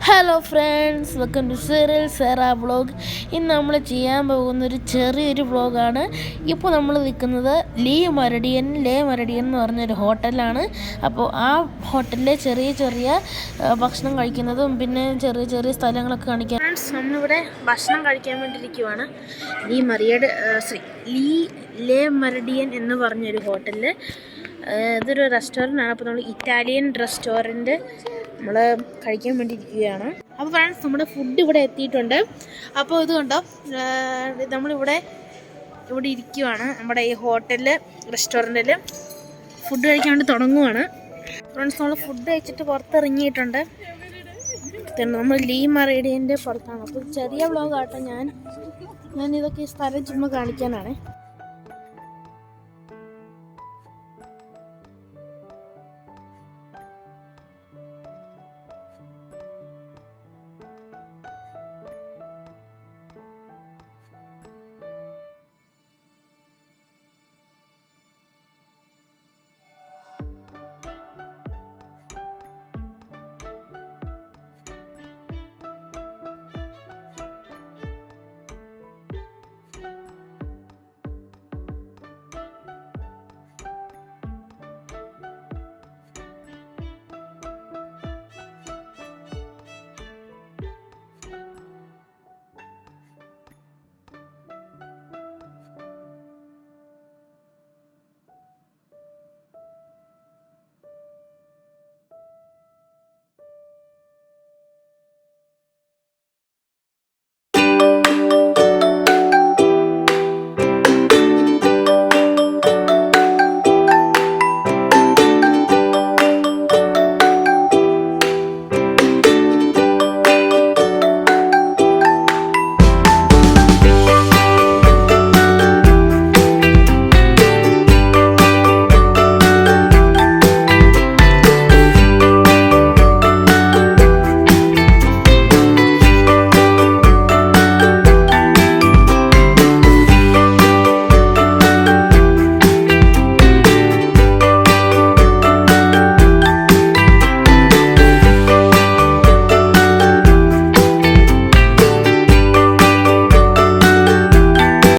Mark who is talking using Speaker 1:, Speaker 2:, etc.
Speaker 1: Hello friends, welcome to Cyril Sera vlog. ഇന്ന് നമ്മൾ ചെയ്യാൻ പോകുന്നൊരു ചെറിയൊരു വ്ളോഗാണ്. ഇപ്പോൾ നമ്മൾ നിൽക്കുന്നത് ലേ മെറിഡിയൻ എന്ന് പറഞ്ഞൊരു ഹോട്ടലാണ്. അപ്പോൾ ആ ഹോട്ടലിലെ ചെറിയ ചെറിയ ഭക്ഷണം കഴിക്കുന്നതും പിന്നെ ചെറിയ ചെറിയ സ്ഥലങ്ങളൊക്കെ കാണിക്കാം. ഫ്രണ്ട്സ്, നമ്മളിവിടെ ഭക്ഷണം കഴിക്കാൻ വേണ്ടിയിരിക്കുവാണ്. ലേ മെറിഡിയൻ എന്ന് പറഞ്ഞൊരു ഹോട്ടലിൽ. ഇതൊരു റെസ്റ്റോറൻ്റാണ്. അപ്പോൾ നമ്മൾ ഇറ്റാലിയൻ റെസ്റ്റോറൻറ്റ് നമ്മൾ കഴിക്കാൻ വേണ്ടി ഇരിക്കുകയാണ്. അപ്പോൾ ഫ്രണ്ട്സ്, നമ്മുടെ ഫുഡ് ഇവിടെ എത്തിയിട്ടുണ്ട്. അപ്പോൾ ഇത് കണ്ടോ, നമ്മളിവിടെ ഇരിക്കുകയാണ്. നമ്മുടെ ഈ ഹോട്ടലിൽ റെസ്റ്റോറൻറ്റിൽ ഫുഡ് കഴിക്കാൻ വേണ്ടി തുടങ്ങുവാണ്. ഫ്രണ്ട്സ്, നമ്മൾ ഫുഡ് കഴിച്ചിട്ട് പുറത്തിറങ്ങിയിട്ടുണ്ട്. നമ്മൾ ലേ മെറിഡിയൻ്റെ പുറത്താണ്. അപ്പോൾ ചെറിയ വ്ളോഗാട്ടോ. ഞാൻ ഇതൊക്കെ ഈ സ്ഥലം ചുമ്മാ കാണിക്കാനാണ്.